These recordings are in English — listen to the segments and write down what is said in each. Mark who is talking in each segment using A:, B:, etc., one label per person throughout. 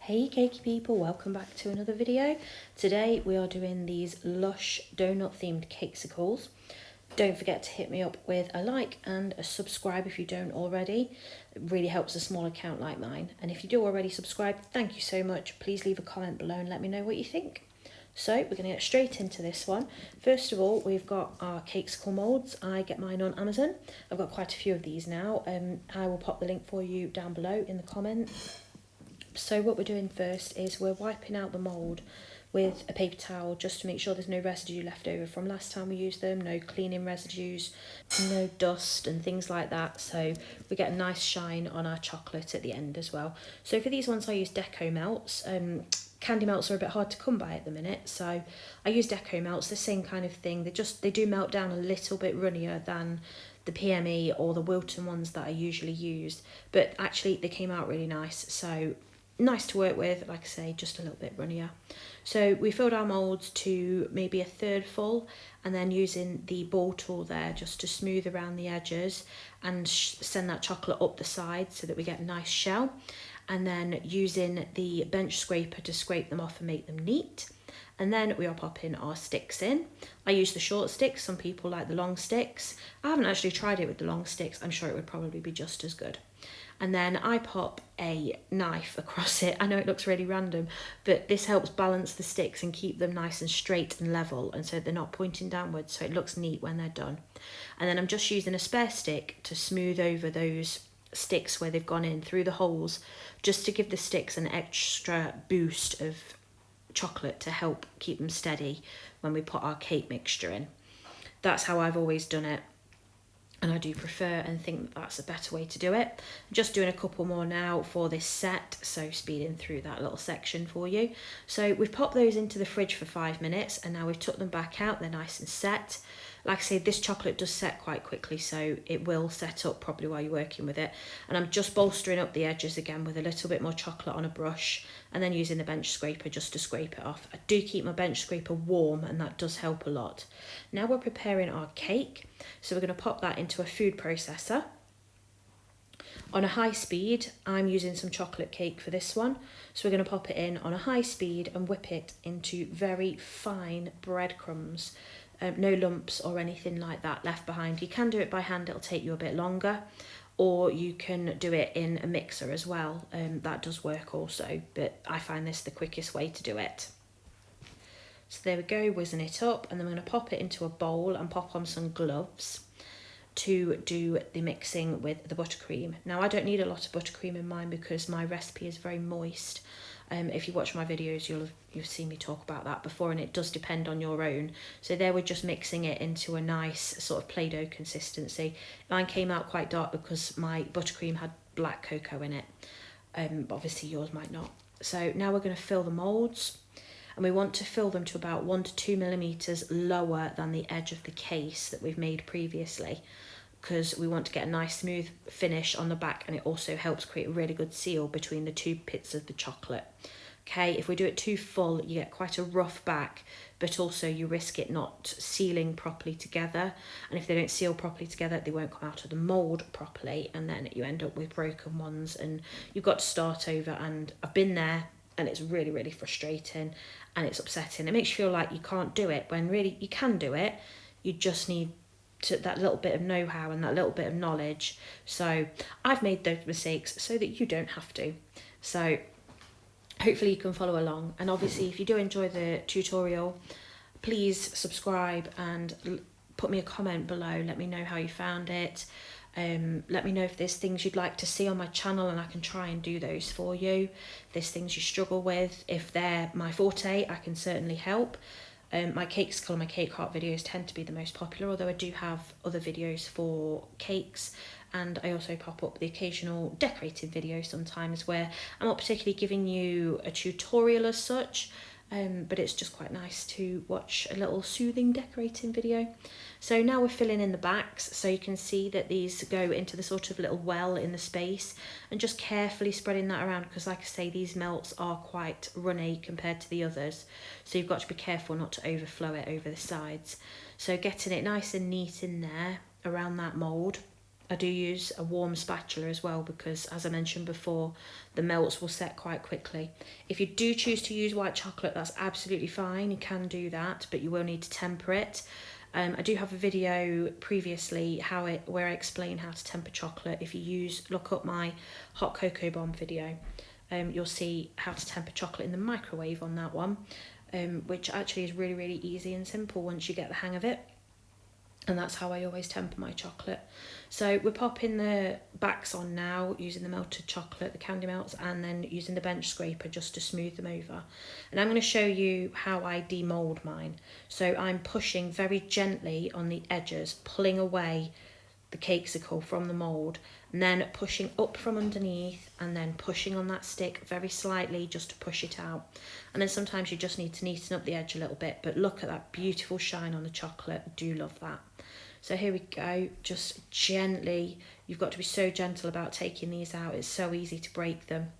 A: Hey cakey people, welcome back to another video. Today we are doing these lush donut themed cakesicles. Don't forget to hit me up with a like and a subscribe if you don't already. It really helps a small account like mine. And if you do already subscribe, thank you so much. Please leave a comment below and let me know what you think. So we're going to get straight into this one. First of all, we've got our cakesicle moulds. I get mine on Amazon. I've got quite a few of these now. I will pop the link for you down below in the comments. So what we're doing first is we're wiping out the mould with a paper towel just to make sure there's no residue left over from last time we used them, no cleaning residues, no dust and things like that. So we get a nice shine on our chocolate at the end as well. So for these ones I use Deco melts. Candy melts are a bit hard to come by at the minute, so I use Deco melts, the same kind of thing. They do melt down a little bit runnier than the PME or the Wilton ones that I usually use, but actually they came out really nice. So nice to work with, like I say, just a little bit runnier. So we filled our moulds to maybe a third full, and then using the ball tool there just to smooth around the edges and send that chocolate up the side so that we get a nice shell, and then using the bench scraper to scrape them off and make them neat. And then we are popping our sticks in. I use the short sticks, some people like the long sticks. I haven't actually tried it with the long sticks, I'm sure it would probably be just as good. And then I pop a knife across it. I know it looks really random, but this helps balance the sticks and keep them nice and straight and level, and so they're not pointing downwards, so it looks neat when they're done. And then I'm just using a spare stick to smooth over those sticks where they've gone in through the holes, just to give the sticks an extra boost of chocolate to help keep them steady when we put our cake mixture in. That's how I've always done it, and I do prefer and think that's a better way to do it. I'm just doing a couple more now for this set, so speeding through that little section for you. So we've popped those into the fridge for 5 minutes, and now we've took them back out. They're nice and set. Like I say, this chocolate does set quite quickly, so it will set up properly while you're working with it. And I'm just bolstering up the edges again with a little bit more chocolate on a brush, and then using the bench scraper just to scrape it off. I do keep my bench scraper warm, and that does help a lot. Now we're preparing our cake, so we're going to pop that into a food processor. On a high speed, I'm using some chocolate cake for this one, so we're going to pop it in on a high speed and whip it into very fine breadcrumbs. No lumps or anything like that left behind. You can do it by hand, it'll take you a bit longer, or you can do it in a mixer as well. That does work also, but I find this the quickest way to do it. So there we go, whizzing it up, and then we're going to pop it into a bowl and pop on some gloves to do the mixing with the buttercream. Now I don't need a lot of buttercream in mine because my recipe is very moist. If you watch my videos, you've seen me talk about that before, and it does depend on your own. So there we're just mixing it into a nice sort of Play-Doh consistency. Mine came out quite dark because my buttercream had black cocoa in it, but obviously yours might not. So now we're going to fill the moulds, and we want to fill them to about 1 to 2 millimeters lower than the edge of the case that we've made previously, because we want to get a nice smooth finish on the back, and it also helps create a really good seal between the two bits of the chocolate. Okay, if we do it too full, you get quite a rough back, but also you risk it not sealing properly together, and if they don't seal properly together, they won't come out of the mould properly, and then you end up with broken ones, and you've got to start over. And I've been there, and it's really, really frustrating, and it's upsetting. It makes you feel like you can't do it, when really you can do it. You just need that little bit of know-how and that little bit of knowledge. So I've made those mistakes so that you don't have to. So hopefully you can follow along, and obviously if you do enjoy the tutorial, please subscribe and put me a comment below. Let me know how you found it. Let me know if there's things you'd like to see on my channel, and I can try and do those for you. If there's things you struggle with, if they're my forte, I can certainly help. My cakesicle and my cake art videos tend to be the most popular, although I do have other videos for cakes, and I also pop up the occasional decorating video sometimes where I'm not particularly giving you a tutorial as such, but it's just quite nice to watch a little soothing decorating video. So now we're filling in the backs, so you can see that these go into the sort of little well in the space, and just carefully spreading that around, because like I say, these melts are quite runny compared to the others, so you've got to be careful not to overflow it over the sides. So getting it nice and neat in there around that mould, I do use a warm spatula as well because, as I mentioned before, the melts will set quite quickly. If you do choose to use white chocolate, that's absolutely fine. You can do that, but you will need to temper it. I do have a video previously where I explain how to temper chocolate. If you look up my hot cocoa bomb video, you'll see how to temper chocolate in the microwave on that one, which actually is really, really easy and simple once you get the hang of it. And that's how I always temper my chocolate. So we're popping the backs on now using the melted chocolate, the candy melts, and then using the bench scraper just to smooth them over. And I'm going to show you how I demold mine. So I'm pushing very gently on the edges, pulling away the cakesicle from the mould, and then pushing up from underneath, and then pushing on that stick very slightly just to push it out. And then sometimes you just need to neaten up the edge a little bit, but look at that beautiful shine on the chocolate. I do love that. So here we go, just gently. You've got to be so gentle about taking these out. It's so easy to break them.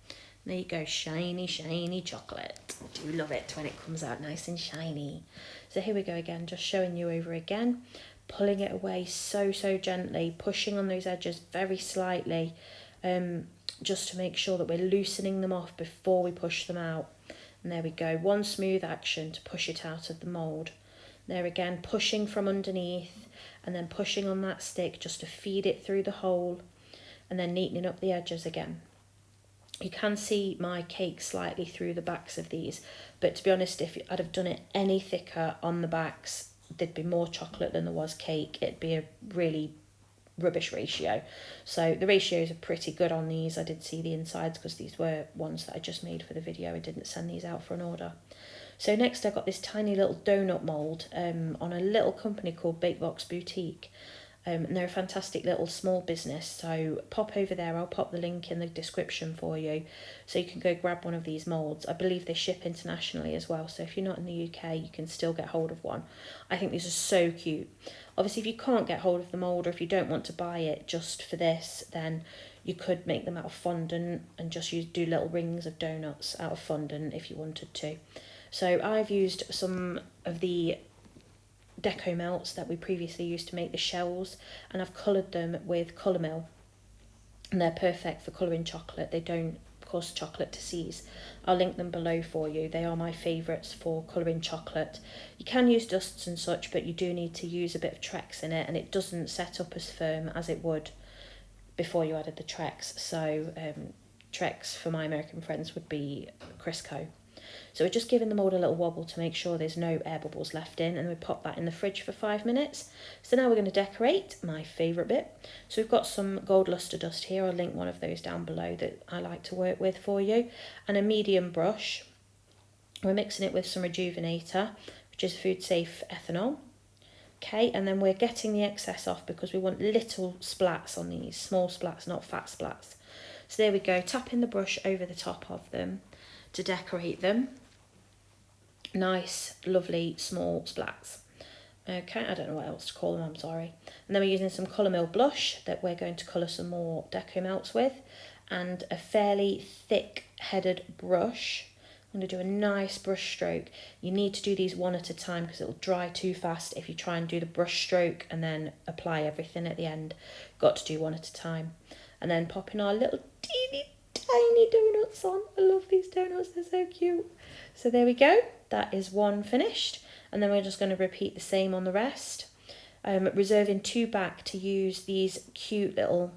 A: There you go, shiny, shiny chocolate. I do love it when it comes out nice and shiny. So here we go again, just showing you over again. Pulling it away so gently, pushing on those edges very slightly, just to make sure that we're loosening them off before we push them out. And there we go, one smooth action to push it out of the mould. There again, pushing from underneath and then pushing on that stick just to feed it through the hole, and then neatening up the edges again. You can see my cake slightly through the backs of these, but to be honest, if I'd have done it any thicker on the backs, there'd be more chocolate than there was cake. It'd be a really rubbish ratio. So the ratios are pretty good on these. I did see the insides because these were ones that I just made for the video. I didn't send these out for an order. So next I got this tiny little donut mould on a little company called Bakebox Boutique. And they're a fantastic little small business, so pop over there. I'll pop the link in the description for you so you can go grab one of these moulds. I believe they ship internationally as well, so if you're not in the UK you can still get hold of one. I think these are so cute. Obviously if you can't get hold of the mould, or if you don't want to buy it just for this, then you could make them out of fondant and just do little rings of donuts out of fondant if you wanted to. So I've used some of the deco melts that we previously used to make the shells, and I've coloured them with colour mill, and they're perfect for colouring chocolate. They don't cause chocolate to seize. I'll link them below for you. They are my favourites for colouring chocolate. You can use dusts and such, but you do need to use a bit of Trex in it, and it doesn't set up as firm as it would before you added the Trex. So Trex for my American friends would be Crisco. So we're just giving the mould a little wobble to make sure there's no air bubbles left in, and we pop that in the fridge for 5 minutes. So now we're going to decorate, my favourite bit. So we've got some gold luster dust here. I'll link one of those down below that I like to work with for you, and a medium brush. We're mixing it with some rejuvenator, which is food safe ethanol. Okay, and then we're getting the excess off because we want little splats on these, small splats, not fat splats. So there we go, tapping the brush over the top of them to decorate them. Nice, lovely, small splats. Okay, I don't know what else to call them, I'm sorry. And then we're using some colour mill blush that we're going to colour some more deco melts with, and a fairly thick headed brush. I'm going to do a nice brush stroke. You need to do these one at a time because it'll dry too fast if you try and do the brush stroke and then apply everything at the end. Got to do one at a time. And then popping our little teeny tiny donuts on. I love these donuts, they're so cute. So there we go, that is one finished, and then we're just going to repeat the same on the rest. Reserving 2 back to use these cute little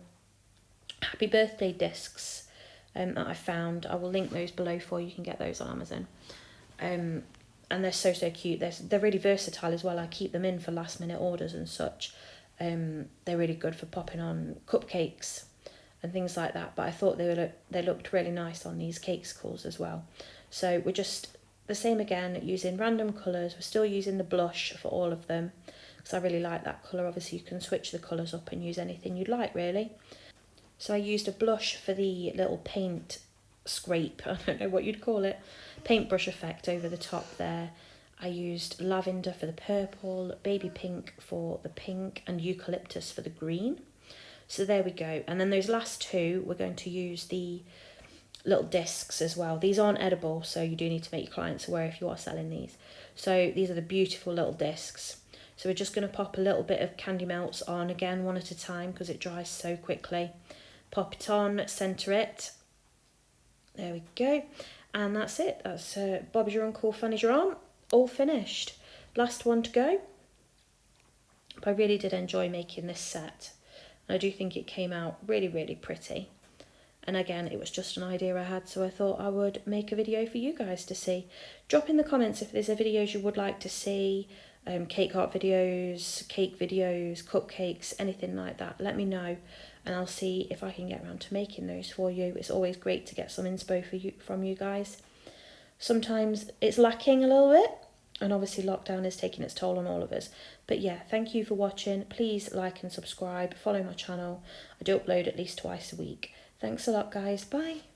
A: happy birthday discs that I found. I will link those below for you. You can get those on Amazon. And they're so cute. They're really versatile as well. I keep them in for last minute orders and such. They're really good for popping on cupcakes and things like that, but I thought they looked really nice on these cakesicles as well. So we're just the same again, using random colours. We're still using the blush for all of them because I really like that colour. Obviously you can switch the colours up and use anything you'd like really. So I used a blush for the little paint scrape, I don't know what you'd call it, paintbrush effect over the top there. I used lavender for the purple, baby pink for the pink, and eucalyptus for the green. So there we go. And then those last two, we're going to use the little discs as well. These aren't edible, so you do need to make your clients aware if you are selling these. So these are the beautiful little discs. So we're just going to pop a little bit of candy melts on, again one at a time because it dries so quickly. Pop it on, centre it. There we go. And that's it. That's Bob's your uncle, Fanny's your aunt. All finished. Last one to go. But I really did enjoy making this set. And I do think it came out really, really pretty. And again, it was just an idea I had, so I thought I would make a video for you guys to see. Drop in the comments if there's videos you would like to see, cake art videos, cake videos, cupcakes, anything like that. Let me know, and I'll see if I can get around to making those for you. It's always great to get some inspo from you guys. Sometimes it's lacking a little bit, and obviously lockdown is taking its toll on all of us. But yeah, thank you for watching. Please like and subscribe, follow my channel. I do upload at least twice a week. Thanks a lot, guys. Bye.